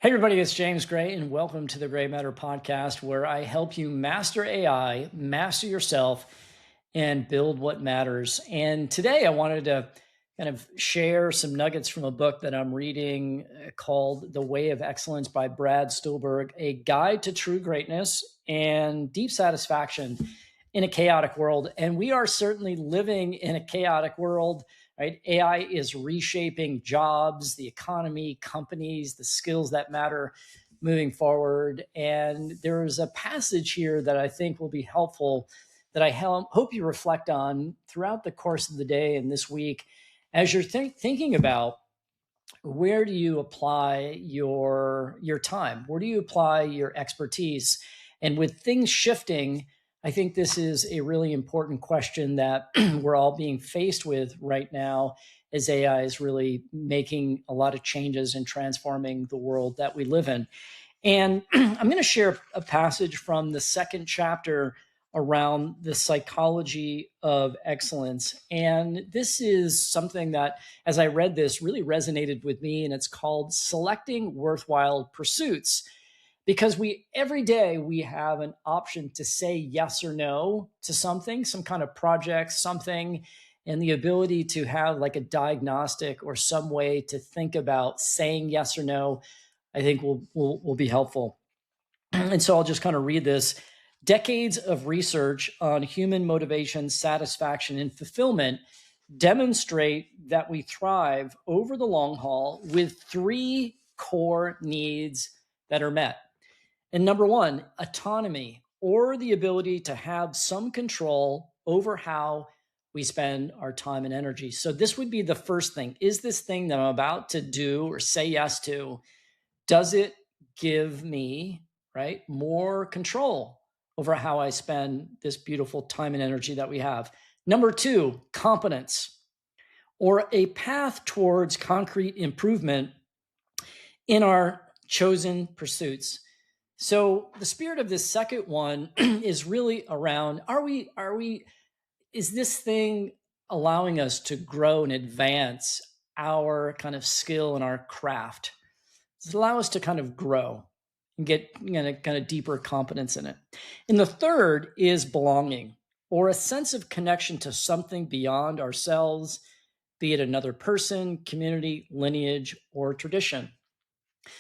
Hey, everybody, it's James Gray, and welcome to the Gray Matter podcast, where I help you master AI, master yourself, and build what matters. And today I wanted to kind of share some nuggets from a book that I'm reading called The Way of Excellence by Brad Stulberg, a guide to true greatness and deep satisfaction in a chaotic world. And we are certainly living in a chaotic world. Right? AI is reshaping jobs, the economy, companies, the skills that matter moving forward. And there's a passage here that I think will be helpful that I hope you reflect on throughout the course of the day and this week as you're thinking about where do you apply your time? Where do you apply your expertise? And with things shifting, I think this is a really important question that we're all being faced with right now as AI is really making a lot of changes and transforming the world that we live in. And I'm going to share a passage from the second chapter around the psychology of excellence. And this is something that, as I read this, really resonated with me. And it's called Selecting Worthwhile Pursuits. Because every day we have an option to say yes or no to something, some kind of project, something, and the ability to have like a diagnostic or some way to think about saying yes or no, I think will be helpful. And so I'll just kind of read this. Decades of research on human motivation, satisfaction, and fulfillment demonstrate that we thrive over the long haul with three core needs that are met. And number one, autonomy, or the ability to have some control over how we spend our time and energy. So this would be the first thing. Is this thing that I'm about to do or say yes to, does it give me, right, more control over how I spend this beautiful time and energy that we have? Number two, competence, or a path towards concrete improvement in our chosen pursuits. So the spirit of this second one is really around, is this thing allowing us to grow and advance our kind of skill and our craft? Does it allow us to kind of grow and get kind of deeper competence in it? And the third is belonging, or a sense of connection to something beyond ourselves, be it another person, community, lineage, or tradition.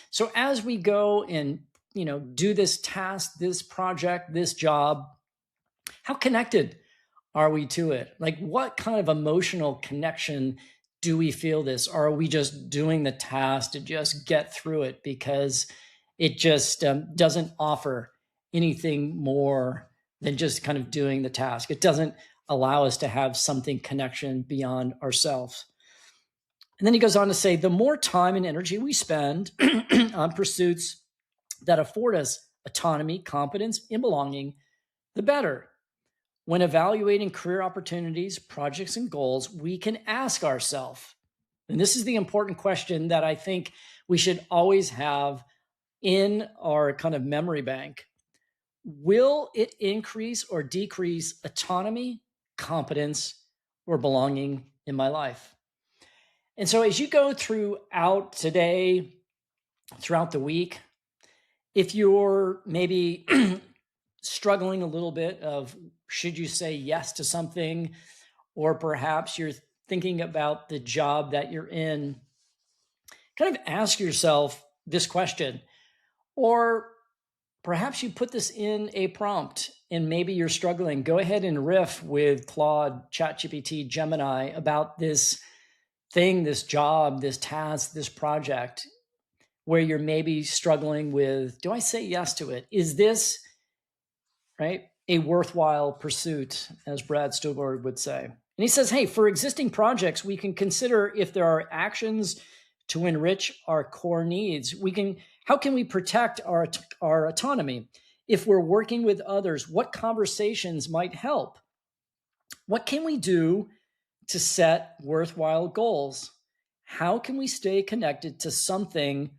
So as we go and do this task, this project, this job, how connected are we to it? Like, what kind of emotional connection do we feel this? Or are we just doing the task to just get through it because it just doesn't offer anything more than just kind of doing the task? It doesn't allow us to have something connection beyond ourselves. And then he goes on to say, the more time and energy we spend on pursuits that afford us autonomy, competence, and belonging, the better. When evaluating career opportunities, projects, and goals, we can ask ourselves, and this is the important question that I think we should always have in our kind of memory bank. Will it increase or decrease autonomy, competence, or belonging in my life? And so as you go throughout today, throughout the week, if you're maybe struggling a little bit of should you say yes to something, or perhaps you're thinking about the job that you're in, kind of ask yourself this question. Or perhaps you put this in a prompt and maybe you're struggling. Go ahead and riff with Claude, ChatGPT, Gemini about this thing, this job, this task, this project, where you're maybe struggling with, do I say yes to it? Is this, right, a worthwhile pursuit, as Brad Stulberg would say? And he says, hey, for existing projects, we can consider if there are actions to enrich our core needs. How can we protect our autonomy? If we're working with others, what conversations might help? What can we do to set worthwhile goals? How can we stay connected to something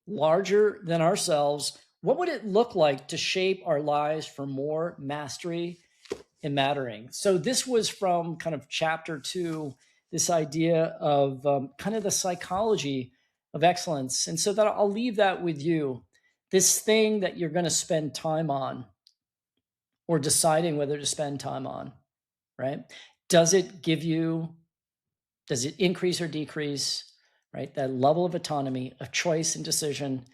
larger than ourselves? What would it look like to shape our lives for more mastery and mattering? So this was from kind of chapter 2, this idea of kind of the psychology of excellence. And so that I'll leave that with you. This thing that you're going to spend time on or deciding whether to spend time on, right? Does it give you, does it increase or decrease, right? That level of autonomy, of choice and decision.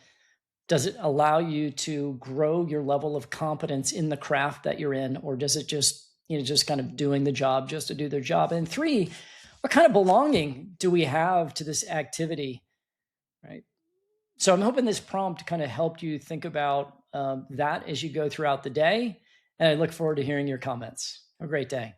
Does it allow you to grow your level of competence in the craft that you're in, or does it just, just kind of doing the job just to do their job? And three, what kind of belonging do we have to this activity, right? So I'm hoping this prompt kind of helped you think about that as you go throughout the day. And I look forward to hearing your comments. Have a great day.